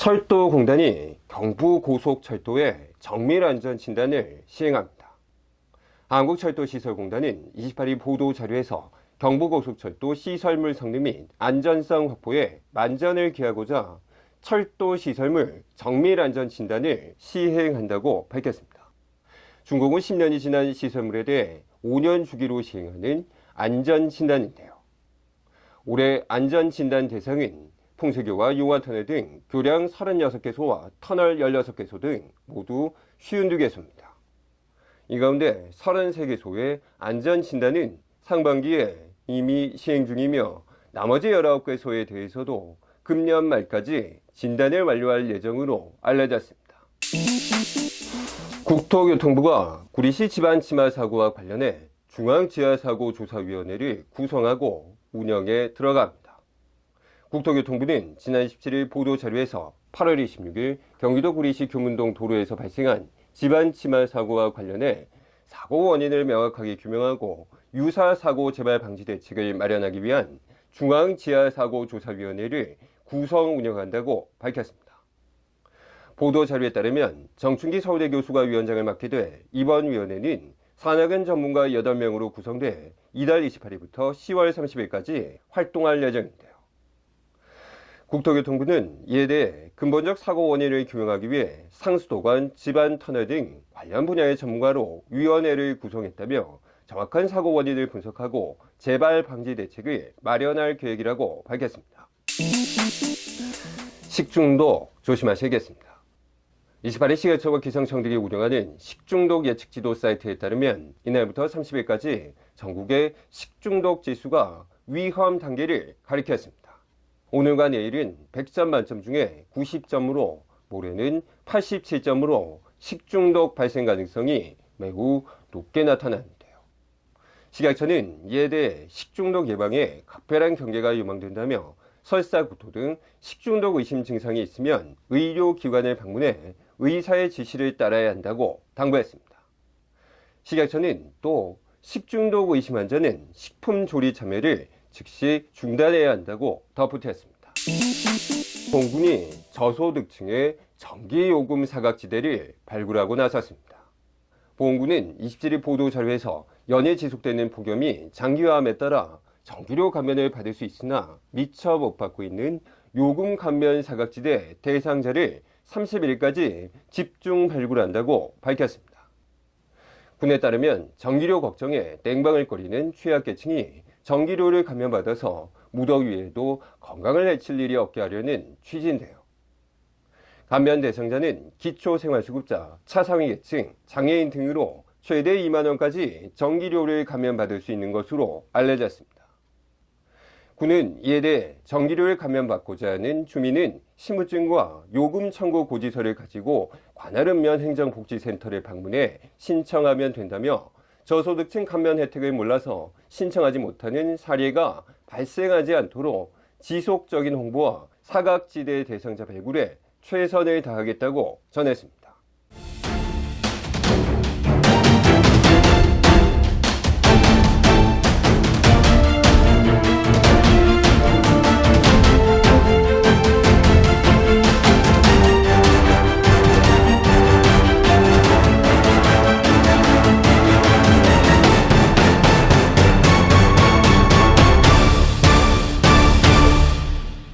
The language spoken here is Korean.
철도공단이 경부고속철도의 정밀안전진단을 시행합니다. 한국철도시설공단은 28일 보도자료에서 경부고속철도 시설물 성능 및 안전성 확보에 만전을 기하고자 철도시설물 정밀안전진단을 시행한다고 밝혔습니다. 준공후 10년이 지난 시설물에 대해 5년 주기로 시행하는 안전진단인데요. 올해 안전진단 대상은 풍수교와 용화터널 등 교량 36개소와 터널 16개소 등 모두 52개소입니다. 이 가운데 33개소의 안전진단은 상반기에 이미 시행 중이며 나머지 19개소에 대해서도 금년 말까지 진단을 완료할 예정으로 알려졌습니다. 국토교통부가 구리시 집안치마 사고와 관련해 중앙지하사고조사위원회를 구성하고 운영에 들어갑니다. 국토교통부는 지난 17일 보도자료에서 8월 26일 경기도 구리시 교문동 도로에서 발생한 집안치마 사고와 관련해 사고 원인을 명확하게 규명하고 유사 사고 재발 방지 대책을 마련하기 위한 중앙지하사고조사위원회를 구성 운영한다고 밝혔습니다. 보도자료에 따르면 정춘기 서울대 교수가 위원장을 맡게 돼 이번 위원회는 산학은 전문가 8명으로 구성돼 이달 28일부터 10월 30일까지 활동할 예정인데요. 국토교통부는 이에 대해 근본적 사고 원인을 규명하기 위해 상수도관, 집안터널 등 관련 분야의 전문가로 위원회를 구성했다며 정확한 사고 원인을 분석하고 재발 방지 대책을 마련할 계획이라고 밝혔습니다. 식중독 조심하셔야겠습니다. 28일 시각처와 기상청들이 운영하는 식중독 예측지도 사이트에 따르면 이날부터 30일까지 전국의 식중독 지수가 위험 단계를 가리켰습니다. 오늘과 내일은 100점 만점 중에 90점으로 모레는 87점으로 식중독 발생 가능성이 매우 높게 나타나는데요. 식약처는 이에 대해 식중독 예방에 각별한 경계가 요망된다며 설사, 구토 등 식중독 의심 증상이 있으면 의료기관을 방문해 의사의 지시를 따라야 한다고 당부했습니다. 식약처는 또 식중독 의심 환자는 식품 조리 참여를 즉시 중단해야 한다고 덧붙였습니다. 보건군이 저소득층의 전기요금 사각지대를 발굴하고 나섰습니다. 보건군은 27일 보도자료에서 연일 지속되는 폭염이 장기화함에 따라 전기료 감면을 받을 수 있으나 미처 못 받고 있는 요금 감면 사각지대 대상자를 31일까지 집중 발굴한다고 밝혔습니다. 군에 따르면 전기료 걱정에 땡방을 거리는 취약계층이 전기료를 감면받아서 무더위에도 건강을 해칠 일이 없게 하려는 취지인데요. 감면 대상자는 기초생활수급자, 차상위계층, 장애인 등으로 최대 2만 원까지 전기료를 감면받을 수 있는 것으로 알려졌습니다. 군은 이에 대해 전기료를 감면받고자 하는 주민은 신분증과 요금 청구 고지서를 가지고 관할읍면 행정복지센터를 방문해 신청하면 된다며 저소득층 감면 혜택을 몰라서 신청하지 못하는 사례가 발생하지 않도록 지속적인 홍보와 사각지대 대상자 발굴에 최선을 다하겠다고 전했습니다.